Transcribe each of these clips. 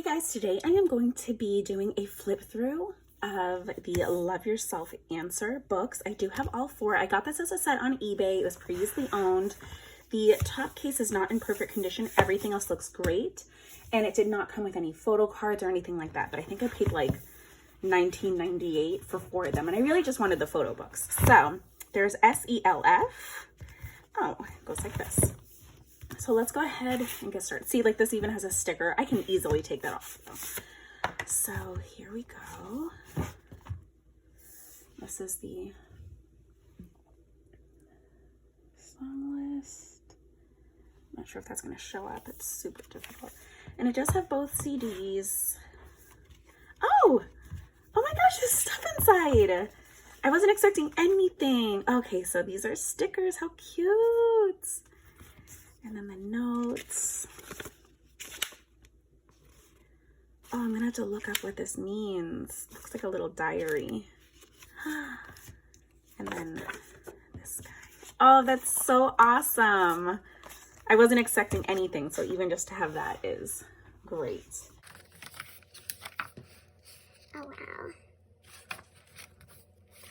guys, today I am going to be doing a flip through of the Love Yourself Answer books. I do have all four. I got this as a set on eBay. It was previously owned. The top case is not in perfect condition. Everything else looks great. And it did not come with any photo cards or anything like that. But I think I paid like $19.98 for four of them. And I really just wanted the photo books. So there's S.E.L.F. Oh, it goes like this. So let's go ahead and get started. See, like this even has a sticker. I can easily take that off though. So here we go. This is the song list. I'm not sure if that's going to show up. It's super difficult. And it does have both CDs. Oh my gosh, there's stuff inside. I wasn't expecting anything. Okay, so these are stickers. How cute. And then the notes. Oh, I'm gonna have to look up what this means. Looks like a little diary. And then this guy. Oh, that's so awesome. I wasn't expecting anything, so even just to have that is great. Oh, wow.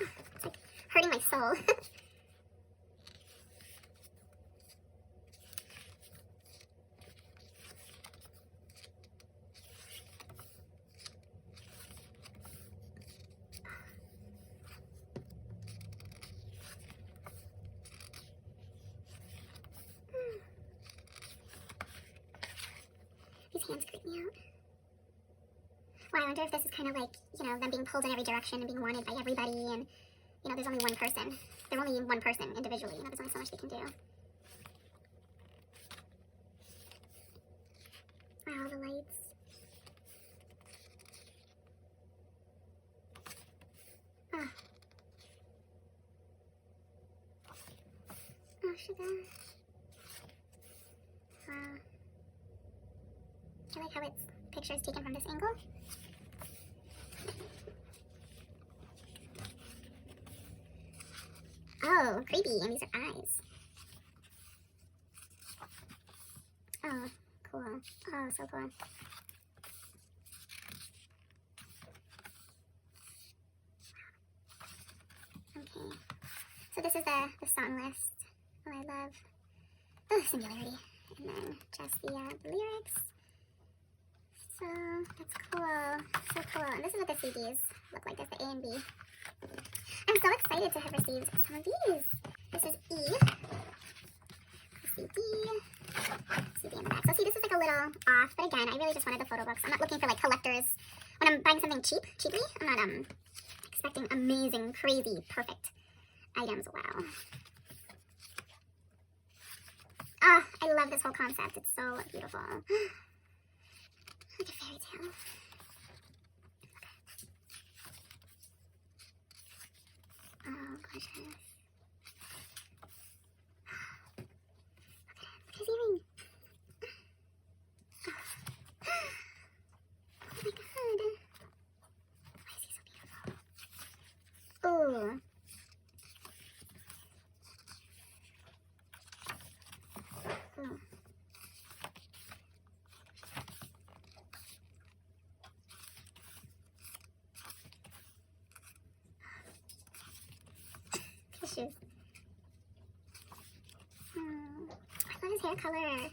It's like hurting my soul. These hands creep me out. Well, I wonder if this is kind of like, you know, them being pulled in every direction and being wanted by everybody, and, you know, there's only one person. They're only one person individually, you know, there's only so much they can do. Wow, the lights. Oh. Oh, sugar. Wow. I like how its picture is taken from this angle. Oh, creepy, and these are eyes. Oh, cool. Oh, so cool. Okay, so this is the song list. Oh, I love the singularity. And then just the lyrics. So, that's cool. So cool. And this is what the CDs look like. There's the A and B. I'm so excited to have received some of these. This is E. CD. CD in the back. So see, this is like a little off. But again, I really just wanted the photo books. I'm not looking for like collectors. When I'm buying something cheaply, I'm not expecting amazing, crazy, perfect items. Wow. Ah, I love this whole concept. It's so beautiful. Like a fairy tale. Oh, gorgeous. Look at his earring. Oh my god. Why is he so beautiful? Ooh. Ooh. Tissues. I love his hair color.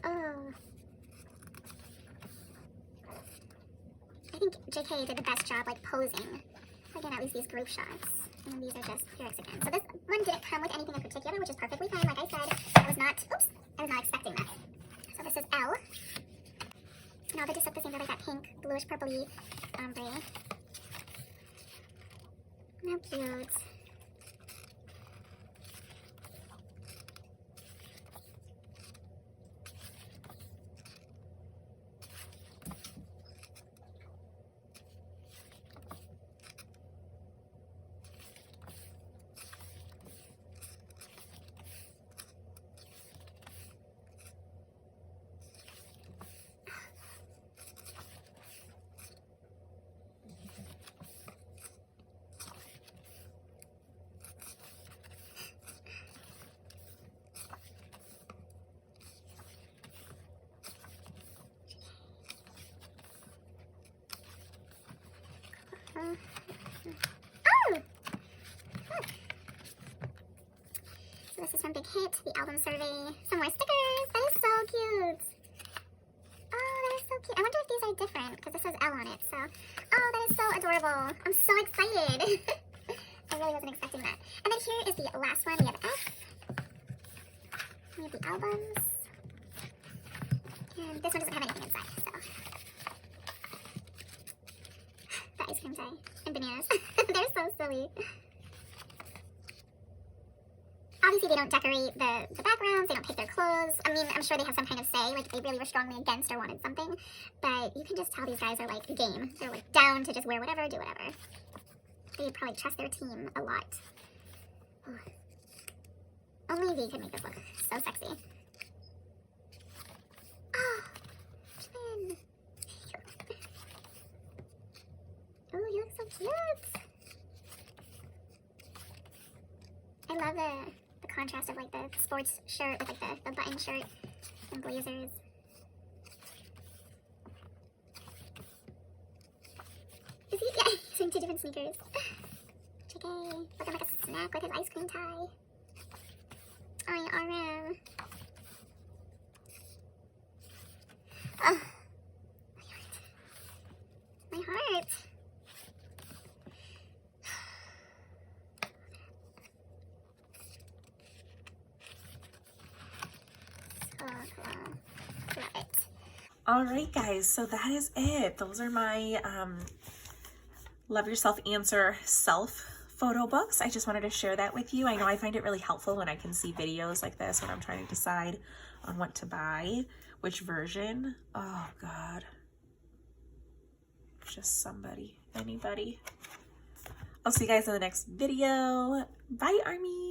Oh. I think JK did the best job, like, posing. Again, at least these group shots. And these are just lyrics again. So this one didn't come with anything in particular, which is perfectly fine. Like I said, I was not expecting that. So this is L. And all the just look the same, like that pink, bluish, purpley ombre. How cute. Oh! Look. So this is from Big Hit, the album survey. Some more stickers. That is so cute. Oh, that is so cute. I wonder if these are different because this says L on it. So, oh, that is so adorable. I'm so excited. I really wasn't expecting that. And then here is the last one. We have F. We have the albums. And this one doesn't have anything inside, so. The ice cream tray and bananas. They're so silly. Obviously, they don't decorate the backgrounds. They don't pick their clothes. I mean, I'm sure they have some kind of say, like if they really were strongly against or wanted something. But you can just tell these guys are like game. They're like down to just wear whatever, do whatever. They probably trust their team a lot. Oh. Only V could make this look so sexy. Oh, twin. Oh, you look so cute. I love the contrast of like the sports shirt with like the button shirt and blazers. Is he? Yeah, he's wearing two different sneakers. JK, looking like a snack with his ice cream tie. Oh, RM. Oh, my heart. So cool. Love it. All right, guys, so that is it. Those are my Love Yourself Answer Self photo books. I just wanted to share that with you. I know I find it really helpful when I can see videos like this when I'm trying to decide on what to buy, which version. Oh God, just somebody, anybody. I'll see you guys in the next video. Bye, Army.